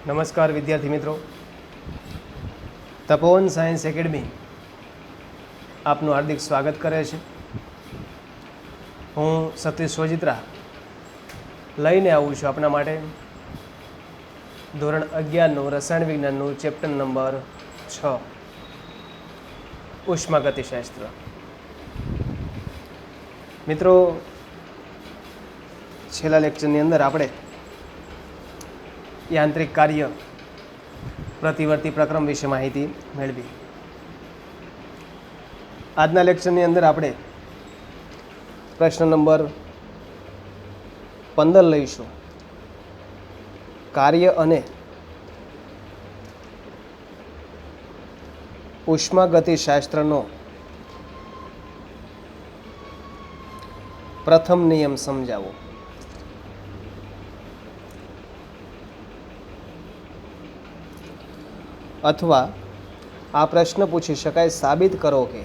નમસ્કાર વિદ્યાર્થી મિત્રો, તપોવન સાયન્સ એકેડમી આપનું હાર્દિક સ્વાગત કરે છે. હું સતીશ સોજિત્રા લઈને આવું છું આપણા માટે ધોરણ 11નું રસાયણ વિજ્ઞાનનું ચેપ્ટર નંબર 6 ઉષ્માગતિશાસ્ત્ર. મિત્રો, છેલ્લા લેક્ચરની અંદર આપણે યાંત્રિક કાર્ય પ્રતિવર્તી પ્રક્રમ વિશે માહિતી મેળવી. આજના લેક્ચરની અંદર આપણે પ્રશ્ન નંબર 15 લઈશું. કાર્ય અને ઉષ્માગતિશાસ્ત્રનો પ્રથમ નિયમ સમજાવો. અથવા આ પ્રશ્ન પૂછી શકાય, સાબિત કરો કે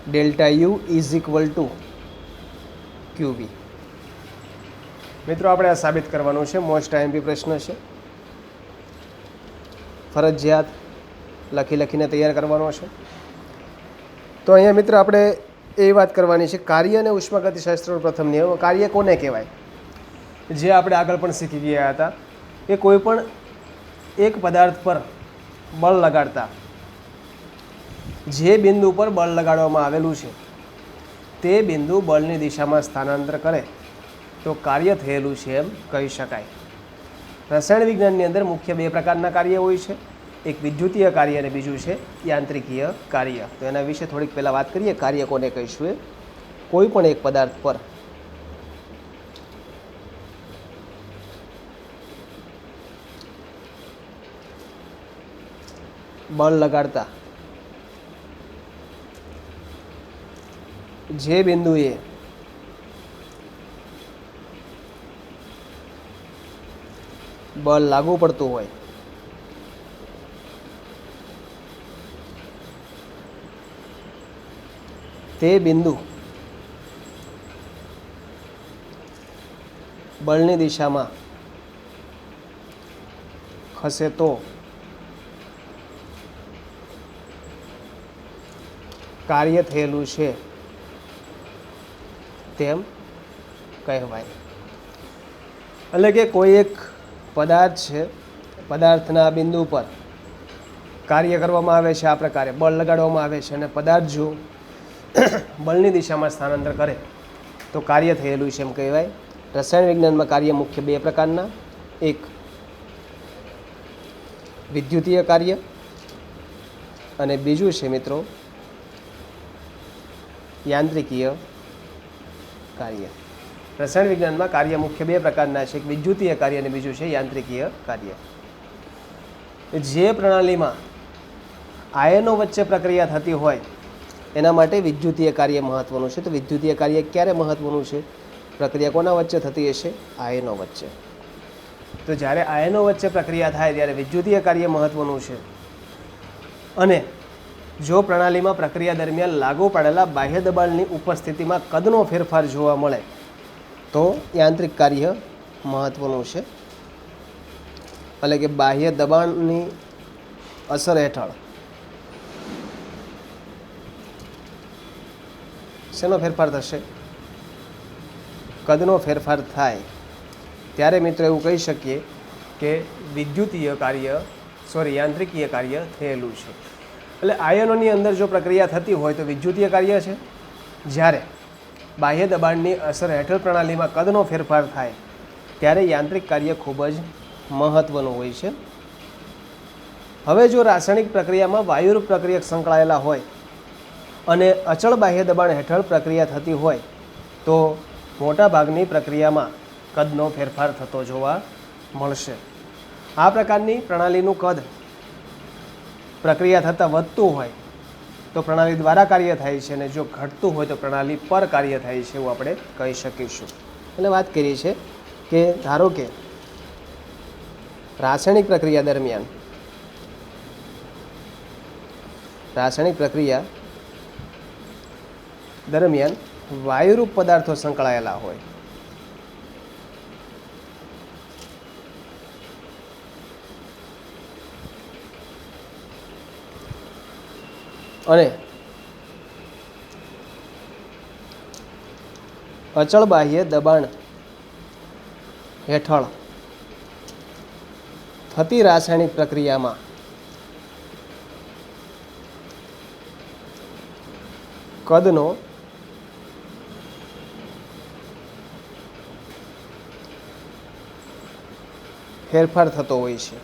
delta U is equal two ક્યુબી. મિત્રો, આપણે આ સાબિત કરવાનું છે. મોસ્ટ આઈએમપી પ્રશ્ન છે, ફરજિયાત લખીને તૈયાર કરવાનો છે. તો અહીંયા મિત્રો આપણે એ વાત કરવાની છે, કાર્ય અને ઉષ્માગતિશાસ્ત્રનો પ્રથમ નિયમ. કાર્ય કોને કહેવાય? જે આપણે આગળ પણ શીખી ગયા હતા કે કોઈ પણ એક પદાર્થ પર બળ લગાડતા જે બિંદુ પર બળ લગાડવામાં આવેલું છે તે બિંદુ બળની દિશામાં સ્થાનાંતર કરે તો કાર્ય થયેલું છે એમ કહી શકાય. રસાયણ વિજ્ઞાનની અંદર મુખ્ય બે પ્રકારના કાર્ય હોય છે, એક વિદ્યુતીય કાર્ય અને બીજું છે યાંત્રિકીય કાર્ય. તો એના વિશે થોડીક પહેલાં વાત કરીએ. કાર્ય કોને કહીશું? એ કોઈ પણ એક પદાર્થ પર બળ લગાડતા જે બિંદુએ બળ લાગુ પડતું હોય તે બિંદુ બળની દિશામાં ખસે તો કાર્ય થયેલું છે તેમ કહેવાય. એટલે કે કોઈ એક પદાર્થ છે, પદાર્થના બિંદુ પર કાર્ય કરવામાં આવે છે, આ પ્રકારે બળ લગાડવામાં આવે છે અને પદાર્થ જો બળની દિશામાં સ્થાનાંતર કરે તો કાર્ય થયેલું છે એમ કહેવાય. રસાયણ વિજ્ઞાનમાં કાર્ય મુખ્ય બે પ્રકારના, એક વિદ્યુતીય કાર્ય અને બીજું છે મિત્રો યાંત્રિકીય કાર્ય. રસાયણ વિજ્ઞાનમાં કાર્ય મુખ્ય બે પ્રકારના છે, એક વિદ્યુતીય કાર્ય અને બીજું છે યાંત્રિકીય કાર્ય. જે પ્રણાલીમાં આયનો વચ્ચે પ્રક્રિયા થતી હોય એના માટે વિદ્યુતીય કાર્ય મહત્વનું છે. તો વિદ્યુતીય કાર્ય ક્યારે મહત્વનું છે? પ્રક્રિયા કોના વચ્ચે થતી હશે? આયનો વચ્ચે. તો જ્યારે આયનો વચ્ચે પ્રક્રિયા થાય ત્યારે વિદ્યુતીય કાર્ય મહત્વનું છે. અને જો પ્રણાલીમાં પ્રક્રિયા દરમિયાન લાગુ પાડેલા બાહ્ય દબાણની ઉપસ્થિતિમાં કદનો ફેરફાર જોવા મળે તો યાંત્રિક કાર્ય મહત્વનું છે. એટલે કે બાહ્ય દબાણની અસર હેઠળ શેનો ફેરફાર થશે? કદનો ફેરફાર થાય ત્યારે મિત્રો એવું કહી શકીએ કે યાંત્રિકીય કાર્ય થયેલું છે. એટલે આયનોની અંદર જો પ્રક્રિયા થતી હોય તો વિદ્યુતીય કાર્ય છે. જ્યારે બાહ્ય દબાણની અસર હેઠળ પ્રણાલીમાં કદનો ફેરફાર થાય ત્યારે યાંત્રિક કાર્ય ખૂબ જ મહત્વનું હોય છે. હવે જો રાસાયણિક પ્રક્રિયામાં વાયુરૂપ પ્રક્રિયક સંકળાયેલા હોય અને અચળ બાહ્ય દબાણ હેઠળ પ્રક્રિયા થતી હોય તો મોટાભાગની પ્રક્રિયામાં કદનો ફેરફાર થતો જોવા મળશે. આ પ્રકારની પ્રણાલીનું કદ પ્રક્રિયા થતાં વધતું હોય તો પ્રણાલી દ્વારા કાર્ય થાય છે અને જો ઘટતું હોય તો પ્રણાલી પર કાર્ય થાય છે એવું આપણે કહી શકીશું. એટલે વાત કરીએ છીએ કે ધારો કે રાસાયણિક પ્રક્રિયા દરમિયાન વાયુરૂપ પદાર્થો સંકળાયેલા હોય અને અચળ બાહ્ય દબાણ હેઠળ થતી રાસાયણિક પ્રક્રિયામાં કદનો ફેરફાર થતો હોય છે.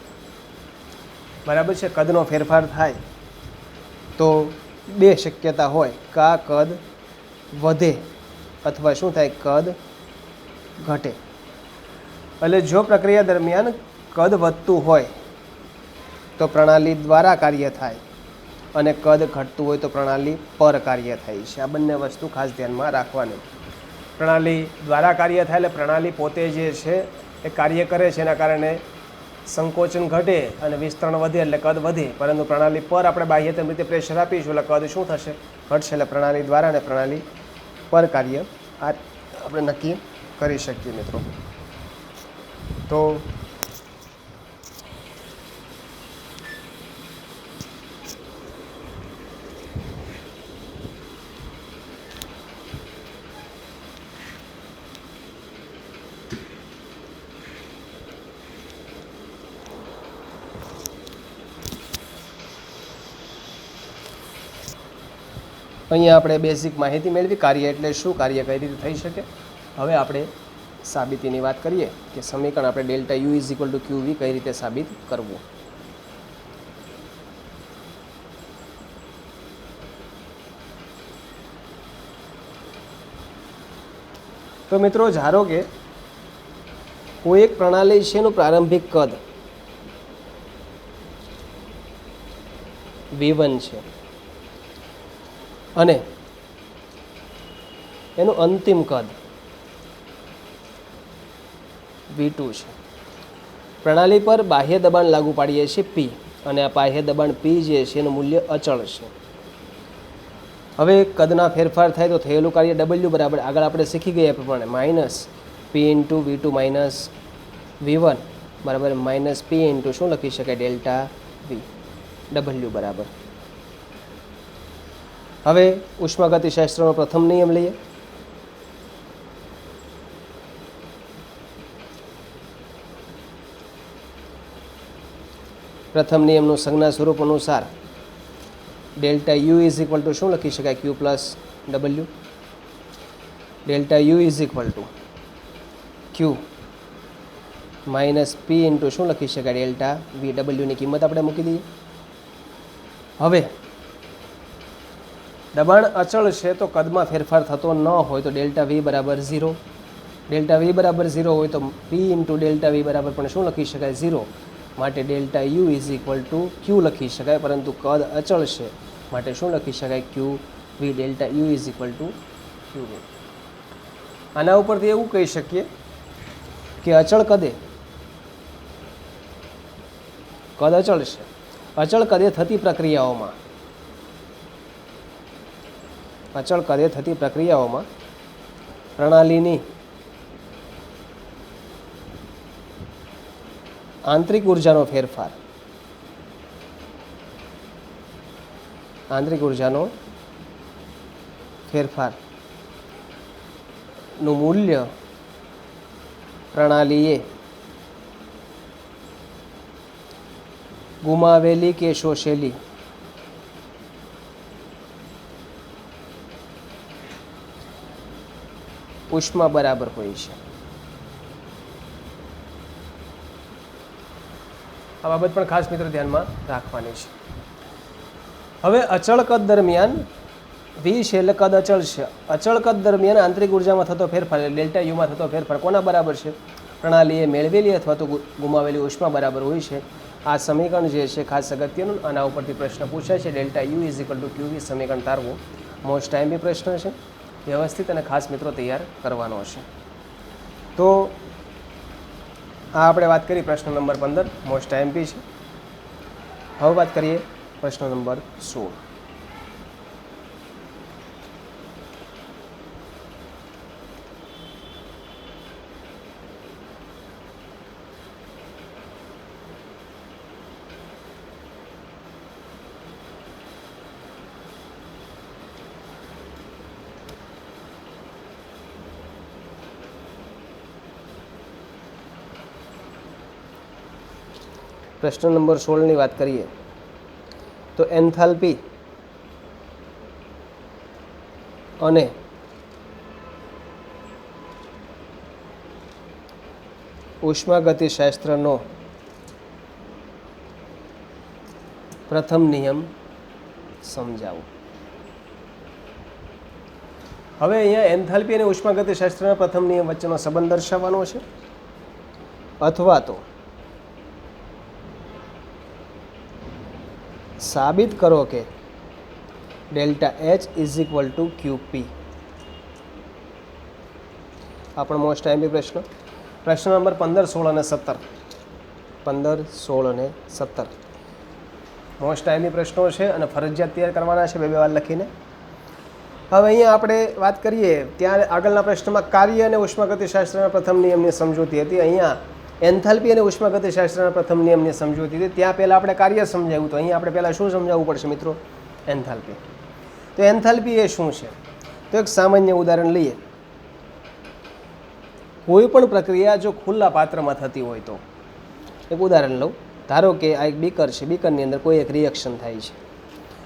બરાબર છે. કદનો ફેરફાર થાય તો બે શક્યતા હોય, કા કદ વધે અથવા શું થાય, કદ ઘટે. એટલે જો પ્રક્રિયા દરમિયાન કદ વધતું હોય તો પ્રણાલી દ્વારા કાર્ય થાય અને કદ ઘટતું હોય તો પ્રણાલી પર કાર્ય થાય છે. આ બંને વસ્તુ ખાસ ધ્યાનમાં રાખવાની. પ્રણાલી દ્વારા કાર્ય થાય એટલે પ્રણાલી પોતે જે છે એ કાર્ય કરે છે, એના કારણે સંકોચન ઘટે અને વિસ્તરણ વધે એટલે કદ વધે. પરંતુ પ્રણાલી પર આપણે બાહ્યતમ રીતે પ્રેશર આપીશું એટલે કદ શું થશે, ઘટશે. એટલે પ્રણાલી દ્વારા અને પ્રણાલી પર કાર્ય આ આપણે નક્કી કરી શકીએ મિત્રો. તો અહીંયા આપણે બેઝિક માહિતી મેળવી, કાર્ય એટલે શું, કાર્ય કઈ રીતે થઈ શકે. હવે આપણે સાબિતીની વાત કરીએ કે સમીકરણ આપણે delta U is equal to Q V કઈ રીતે સાબિત કરવું. તો મિત્રો ધારો કે કોઈ એક પ્રણાલી છે એનું પ્રારંભિક કદ V1 છે અને એનું અંતિમ કદ V2 છે. પ્રણાલી પર બાહ્ય દબાણ લાગુ પાડીએ છીએ P અને આ બાહ્ય દબાણ P જે છે એનું મૂલ્ય અચળ છે. હવે કદના ફેરફાર થાય તો થયેલું કાર્ય W બરાબર આગળ આપણે શીખી ગયા પ્રમાણે minus P into V2 minus V1 બરાબર માઇનસ P ઇન્ટુ શું લખી શકાય, ડેલ્ટા V W બરાબર. હવે ઉષ્માગતિશાસ્ત્રનો પ્રથમ નિયમ લઈએ. પ્રથમ નિયમનું સંજ્ઞા સ્વરૂપ અનુસાર delta U is equal to શું લખી શકાય, Q plus W. Delta U is equal to Q minus P into શું લખી શકાય, ડેલ્ટા વી. ડબલ્યુની કિંમત આપણે મૂકી દઈએ. હવે દબાણ અચળ છે તો કદમાં ફેરફાર થતો ન હોય તો ડેલ્ટા વી બરાબર 0. ડેલ્ટા વી બરાબર 0 હોય તો પી ઇન્ટુ ડેલ્ટા વી બરાબર પણ શું લખી શકાય, 0. માટે delta U is equal to Q લખી શકાય, પરંતુ કદ અચળ છે માટે શું લખી શકાય, Q V. Delta U is equal to Q V. આના ઉપરથી એવું કહી શકીએ કે અચળ કદે કદ અચળ છે. અચળ કદે થતી પ્રક્રિયાઓમાં પ્રણાલીની આંતરિક ઉર્જાનો ફેરફાર નું મૂલ્ય પ્રણાલીએ ગુમાવેલી કે શોષેલી ઉષ્મા બરાબર હોય છે. આ બાબત પણ ખાસ મિત્રો ધ્યાનમાં રાખવાની છે. હવે અચળ કદ દરમિયાન વી છે એટલે કદ અચળ છે. અચળ કદ દરમિયાન આંતરિક ઉર્જામાં થતો ફેરફાર એટલે ડેલ્ટા યુમાં થતો ફેરફાર કોના બરાબર છે, પ્રણાલીએ મેળવેલી અથવા તો ગુમાવેલી ઉષ્મા બરાબર હોય છે. આ સમીકરણ જે છે ખાસ અગત્યનું, આના ઉપરથી પ્રશ્ન પૂછાય છે. Delta U is equal two QV સમીકરણ તારવું મોસ્ટ ટાઈમ બી પ્રશ્ન છે, વ્યવસ્થિત અને ખાસ મિત્રો તૈયાર કરવાનો છે. તો આ આપણે વાત કરી પ્રશ્ન નંબર 15 મોસ્ટ એમપી છે. હવે વાત કરીએ પ્રશ્ન નંબર 16. પ્રશ્ન નંબર 16ની વાત કરીએ તો એન્થાલ્પી અને ઉષ્માગતિશાસ્ત્રનો પ્રથમ નિયમ સમજાવો. હવે અહીંયા એન્થાલ્પી અને ઉષ્માગતિશાસ્ત્રના પ્રથમ નિયમ વચ્ચેનો સંબંધ દર્શાવવાનો છે, અથવા તો સાબિત કરો કે delta H is equal to ક્યુપી. આપણો મોસ્ટ આઈએમપી પ્રશ્ન. પ્રશ્ન નંબર 15, 16 અને 17. 15, 16 અને 17 મોસ્ટ આઈએમપી પ્રશ્નો છે અને ફરજિયાત તૈયાર કરવાના છે બે વાર લખીને. હવે અહીંયા આપણે વાત કરીએ ત્યારે આગળના પ્રશ્નમાં કાર્ય અને ઉષ્માગતિશાસ્ત્રના પ્રથમ નિયમની સમજૂતી હતી. અહીંયા એન્થાલ્પી અને ઉષ્માગતિશાસ્ત્રના પ્રથમ નિયમની સમજૂતી હતી. ત્યાં પહેલાં આપણે કાર્ય સમજાવ્યું. તો અહીંયા આપણે પહેલાં શું સમજાવવું પડશે મિત્રો? એન્થાલ્પી. તો એન્થાલ્પી એ શું છે? તો એક સામાન્ય ઉદાહરણ લઈએ. કોઈ પણ પ્રક્રિયા જો ખુલ્લા પાત્રમાં થતી હોય તો એક ઉદાહરણ લઉં. ધારો કે આ એક બીકર છે, બીકરની અંદર કોઈ એક રિએક્શન થાય છે.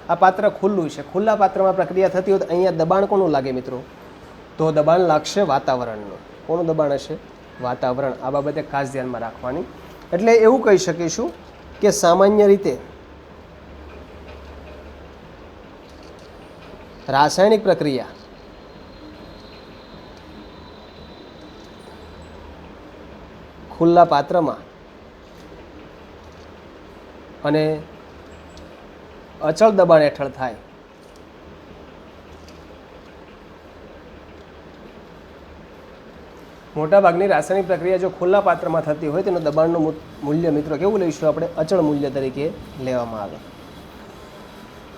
આ પાત્ર ખુલ્લું છે, ખુલ્લા પાત્રમાં પ્રક્રિયા થતી હોય તો અહીંયા દબાણ કોનું લાગે મિત્રો? તો દબાણ લાગશે વાતાવરણનું. કોનું દબાણ હશે? વાતાવરણ. આ બાબતે ખાસ ધ્યાનમાં રાખવાની. એટલે એવું કહી શકીશું કે સામાન્ય રીતે રાસાયણિક પ્રક્રિયા ખુલ્લા પાત્રમાં અને અચળ દબાણ હેઠળ થાય મોટાભાગની રાસાયણિક પ્રક્રિયા જો ખુલ્લા પાત્રમાં થતી હોય તેનું દબાણનું મૂલ્ય મિત્રો કેવું લઈશું આપણે? અચળ મૂલ્ય તરીકે લેવામાં આવે.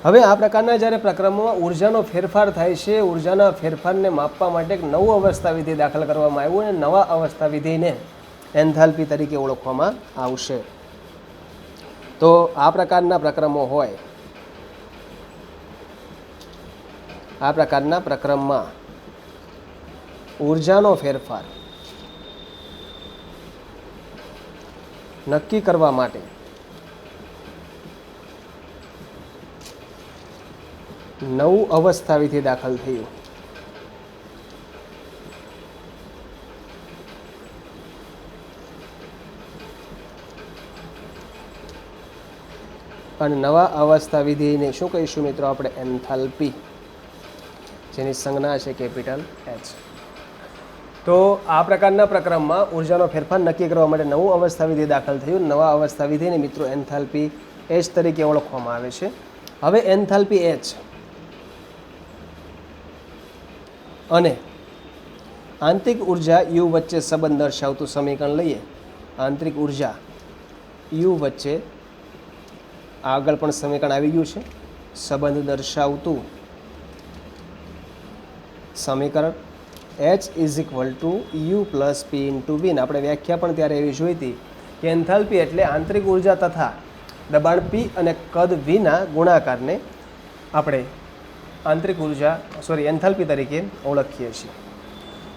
હવે આ પ્રકારના જ્યારે પ્રક્રમોમાં ઉર્જાનો ફેરફાર થાય છે, ઉર્જાના ફેરફારને માપવા માટે એક નવું અવસ્થા વિધિ દાખલ કરવામાં આવ્યું અને નવા અવસ્થા વિધિને એન્થાલ્પી તરીકે ઓળખવામાં આવશે. તો આ પ્રકારના પ્રક્રમો હોય, આ પ્રકારના પ્રક્રમમાં ઉર્જાનો ફેરફાર નક્કી કરવા માટે નવું અવસ્થા વિધિ દાખલ થયું. અને નવા અવસ્થા વિધિને શું કહીશું મિત્રો? આપણે એન્થાલ્પી, જેની સંજ્ઞા છે કેપિટલ એચ. તો આ પ્રકારના પ્રક્રમમાં ઉર્જાનો ફેરફાર નક્કી કરવા માટે નવું અવસ્થા વિધિ દાખલ થયું. નવા અવસ્થા વિધિને મિત્રો એન્થાલ્પી એચ તરીકે ઓળખવામાં આવે છે. હવે એન્થાલ્પી એચ અને આંતરિક ઉર્જા યુ વચ્ચે સંબંધ દર્શાવતું સમીકરણ લઈએ. આંતરિક ઉર્જા યુ વચ્ચે આગળ પણ સમીકરણ આવી ગયું છે. સંબંધ દર્શાવતું સમીકરણ H is equal to U plus P into V. આપણે વ્યાખ્યા પણ ત્યારે એવી જોઈ હતી કે એન્થાલ્પી એટલે આંતરિક ઉર્જા તથા દબાણ પી અને કદ વીના ગુણાકારને આપણે આંતરિક ઉર્જા એન્થાલ્પી તરીકે ઓળખીએ છીએ.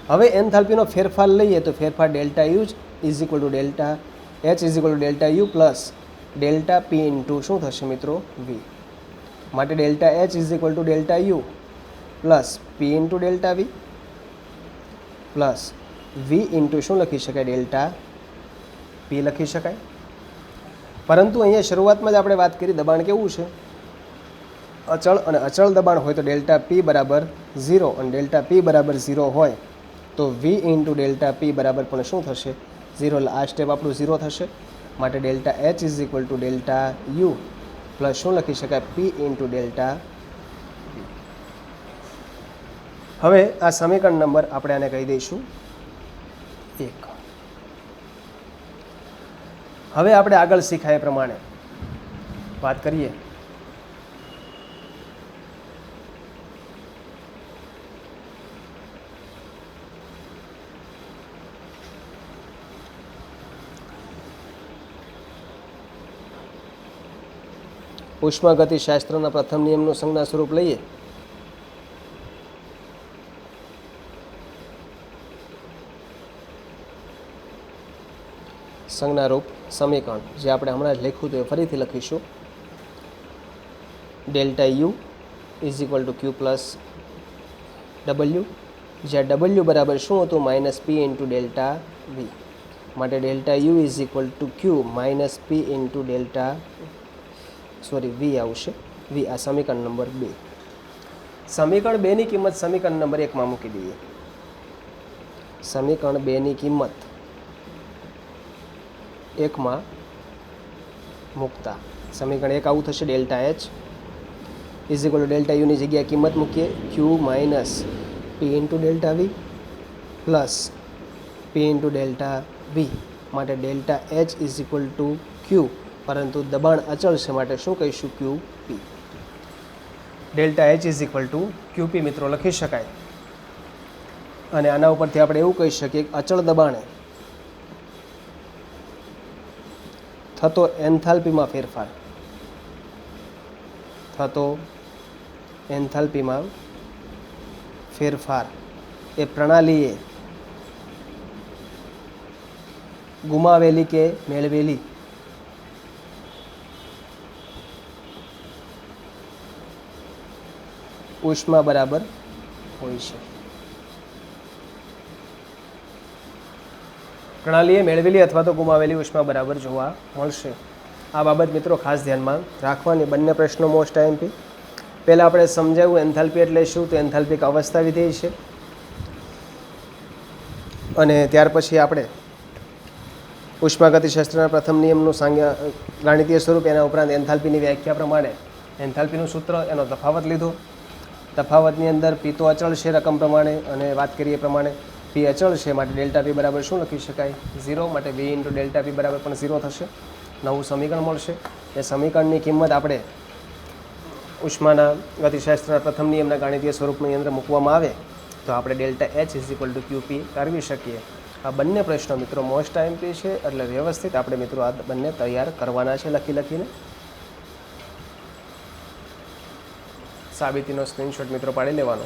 હવે એન્થાલ્પીનો ફેરફાર લઈએ તો ફેરફાર delta U is equal to delta H is equal to delta U plus delta P into શું થશે મિત્રો? વી. માટે delta H is equal to delta U plus P into delta V plus V into શું લખી શકાય? Delta પી લખી શકાય. પરંતુ અહીંયા શરૂઆતમાં જ આપણે વાત કરી દબાણ કેવું છે? અચળ. અને અચળ દબાણ હોય તો ડેલ્ટા પી બરાબર 0 અને ડેલ્ટા પી બરાબર 0 હોય તો વી ઇન્ટુ ડેલ્ટા પી બરાબર પણ શું થશે? 0. એટલે આ સ્ટેપ આપણું 0 થશે. માટે delta H is equal to delta U plus શું લખી શકાય? P into delta V. હવે આ સમીકરણ નંબર આપણે આને કહી દઈશું 1. હવે આપણે આગળ શીખાય એ પ્રમાણે વાત કરીએ. ઉષ્માગતિશાસ્ત્રના પ્રથમ નિયમનું સંજ્ઞા સ્વરૂપ લઈએ. સંજ્ઞારૂપ સમીકરણ જે આપણે હમણાં જ લખ્યું હતું એ ફરીથી લખીશું. Delta U is equal to Q plus W, જ્યાં ડબલ્યુ બરાબર શું હતું? Minus P into delta V. માટે delta U is equal to Q minus P into delta V આવશે. વી આ સમીકરણ નંબર 2. સમીકરણ 2ની કિંમત સમીકરણ નંબર 1માં મૂકી દઈએ. સમીકરણ 2ની કિંમત 1માં મૂકતા સમીકરણ 1 આવું થશે. Delta H is equal to delta યુની જગ્યાએ કિંમત મૂકીએ Q minus P into delta V plus P into delta V. માટે delta H is equal to Q, પરંતુ દબાણ અચળ છે માટે શું કહીશું? Q P. Delta H is equal to Q P મિત્રો લખી શકાય. અને આના ઉપરથી આપણે એવું કહી શકીએ કે અચળ દબાણે થતો એન્થાલ્પીમાં ફેરફાર, એ પ્રણાલીએ ગુમાવેલી કે મેળવેલી ઉષ્મા બરાબર હોય છે. પ્રણાલીએ મેળવેલી અથવા તો ગુમાવેલી ઉષ્મા બરાબર જોવા મળશે. આ બાબત મિત્રો ખાસ ધ્યાનમાં રાખવાની. બંને પ્રશ્નો મોસ્ટ આઈએમપી. પહેલાં આપણે સમજાવ્યું એન્થાલ્પી એટલે શું, તો એન્થાલ્પી એક અવસ્થા વિધેય છે. અને ત્યાર પછી આપણે ઉષ્માગતિશાસ્ત્રના પ્રથમ નિયમનું ગાણિતીય સ્વરૂપ, એના ઉપરાંત એન્થાલ્પીની વ્યાખ્યા પ્રમાણે એન્થાલ્પીનું સૂત્ર, એનો તફાવત લીધો. તફાવતની અંદર પી તો અચળ છે રકમ પ્રમાણે, અને વાત કરીએ પ્રમાણે પી અચળ છે માટે ડેલ્ટા પી બરાબર શું લખી શકાય? 0. માટે વી ઇન્ટુ ડેલ્ટા પી બરાબર પણ 0 થશે. નવું સમીકરણ મળશે. એ સમીકરણની કિંમત આપણે ઉષ્માના ગતિશાસ્ત્રના પ્રથમ નિયમના ગાણિતીય સ્વરૂપની અંદર મૂકવામાં આવે તો આપણે delta H is equal to ક્યુપી કરવી શકીએ. આ બંને પ્રશ્નો મિત્રો મોસ્ટ આઈએમપી છે, એટલે વ્યવસ્થિત આપણે મિત્રો આ બંને તૈયાર કરવાના છે. લખીને સાબિતીનો સ્ક્રીનશોટ મિત્રો પાડી લેવાનો.